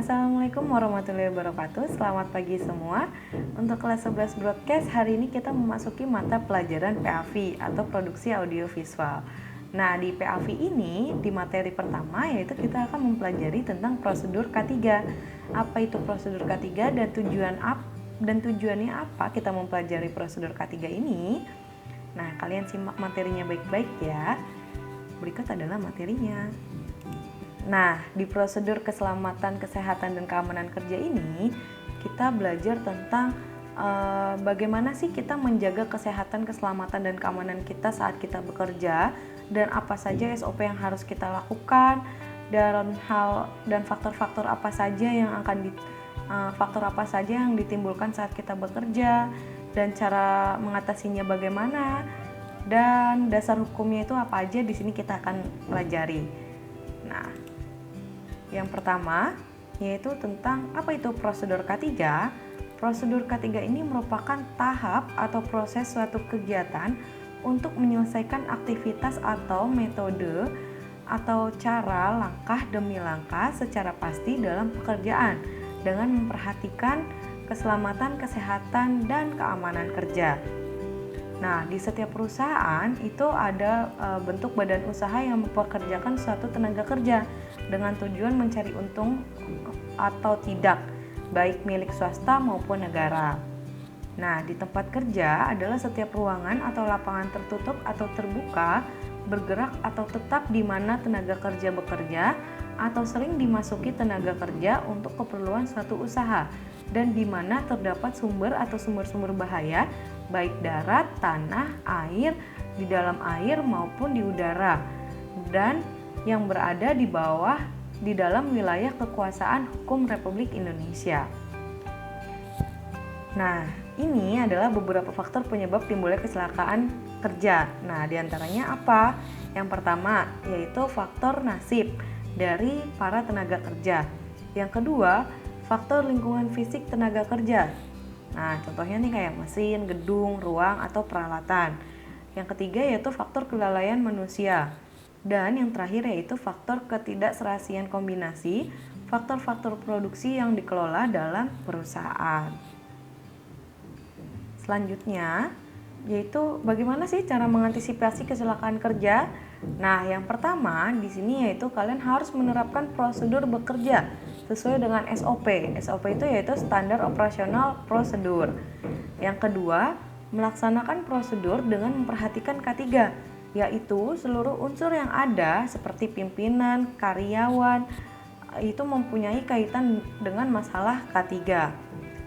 Assalamualaikum warahmatullahi wabarakatuh. Selamat pagi semua. Untuk kelas 11 broadcast, hari ini kita memasuki mata pelajaran PAV atau produksi audiovisual. Nah, di PAV ini, di materi pertama yaitu kita akan mempelajari tentang prosedur K3. Apa itu prosedur K3 dan tujuannya apa kita mempelajari prosedur K3 ini? Nah, kalian simak materinya baik-baik ya. Berikut adalah materinya. Nah, di prosedur keselamatan, kesehatan, dan keamanan kerja ini, kita belajar tentang bagaimana sih kita menjaga kesehatan, keselamatan, dan keamanan kita saat kita bekerja, dan apa saja SOP yang harus kita lakukan, dan faktor-faktor apa saja yang ditimbulkan saat kita bekerja, dan cara mengatasinya bagaimana, dan dasar hukumnya itu apa aja di sini kita akan pelajari. Nah, yang pertama yaitu tentang apa itu prosedur K3. Prosedur K3 ini merupakan tahap atau proses suatu kegiatan untuk menyelesaikan aktivitas atau metode atau cara langkah demi langkah secara pasti dalam pekerjaan dengan memperhatikan keselamatan, kesehatan, dan keamanan kerja. Nah, di setiap perusahaan itu ada bentuk badan usaha yang mempekerjakan suatu tenaga kerja dengan tujuan mencari untung atau tidak, baik milik swasta maupun negara. Nah, di tempat kerja adalah setiap ruangan atau lapangan tertutup atau terbuka, bergerak atau tetap di mana tenaga kerja bekerja atau sering dimasuki tenaga kerja untuk keperluan suatu usaha, dan di mana terdapat sumber atau sumber-sumber bahaya baik darat, tanah, air, di dalam air maupun di udara, dan yang berada di dalam wilayah kekuasaan hukum Republik Indonesia. Nah, ini adalah beberapa faktor penyebab timbulnya kecelakaan kerja. Nah, diantaranya apa? Yang pertama yaitu faktor nasib dari para tenaga kerja. Yang kedua, faktor lingkungan fisik tenaga kerja. Nah, contohnya nih kayak mesin, gedung, ruang, atau peralatan. Yang ketiga yaitu faktor kelalaian manusia. Dan yang terakhir yaitu faktor ketidakserasian kombinasi faktor-faktor produksi yang dikelola dalam perusahaan. Selanjutnya yaitu bagaimana sih cara mengantisipasi kecelakaan kerja? Nah, yang pertama di sini yaitu kalian harus menerapkan prosedur bekerja sesuai dengan SOP. SOP itu yaitu standar operasional prosedur. Yang kedua, melaksanakan prosedur dengan memperhatikan K3, yaitu seluruh unsur yang ada seperti pimpinan, karyawan itu mempunyai kaitan dengan masalah K3.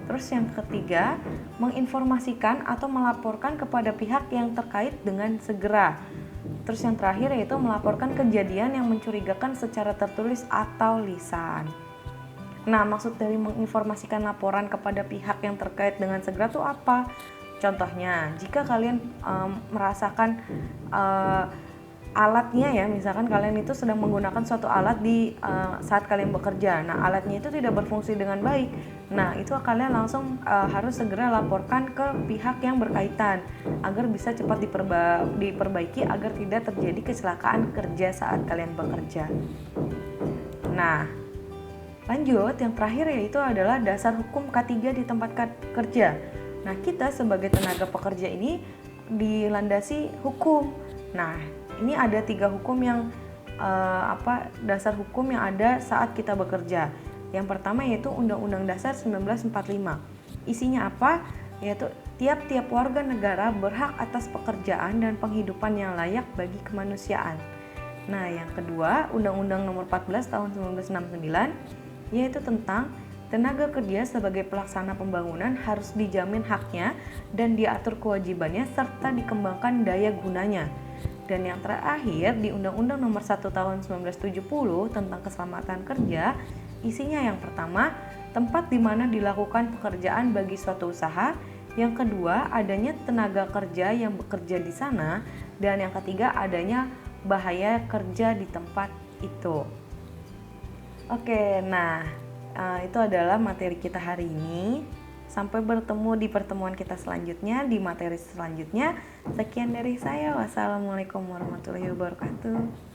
Terus yang ketiga, menginformasikan atau melaporkan kepada pihak yang terkait dengan segera. Terus yang terakhir yaitu melaporkan kejadian yang mencurigakan secara tertulis atau lisan. Nah, maksud dari menginformasikan laporan kepada pihak yang terkait dengan segera itu apa? Contohnya, jika kalian merasakan alatnya ya, misalkan kalian itu sedang menggunakan suatu alat di saat kalian bekerja. Nah, alatnya itu tidak berfungsi dengan baik. Nah, itu kalian langsung harus segera laporkan ke pihak yang berkaitan agar bisa cepat diperbaiki agar tidak terjadi kecelakaan kerja saat kalian bekerja. Nah, lanjut, yang terakhir yaitu adalah dasar hukum K3 di tempat kerja. Nah, kita sebagai tenaga pekerja ini dilandasi hukum. Nah, ini ada 3 hukum yang dasar hukum yang ada saat kita bekerja. Yang pertama yaitu Undang-Undang Dasar 1945. Isinya apa? Yaitu tiap-tiap warga negara berhak atas pekerjaan dan penghidupan yang layak bagi kemanusiaan. Nah, yang kedua, Undang-Undang Nomor 14 Tahun 1969, yaitu tentang tenaga kerja sebagai pelaksana pembangunan harus dijamin haknya dan diatur kewajibannya serta dikembangkan daya gunanya. Dan yang terakhir di Undang-Undang Nomor 1 Tahun 1970 tentang keselamatan kerja, isinya yang pertama, tempat di mana dilakukan pekerjaan bagi suatu usaha. Yang kedua, adanya tenaga kerja yang bekerja di sana. Dan yang ketiga, adanya bahaya kerja di tempat itu. Oke, nah itu adalah materi kita hari ini. Sampai bertemu di pertemuan kita selanjutnya, di materi selanjutnya. Sekian dari saya. Wassalamualaikum warahmatullahi wabarakatuh.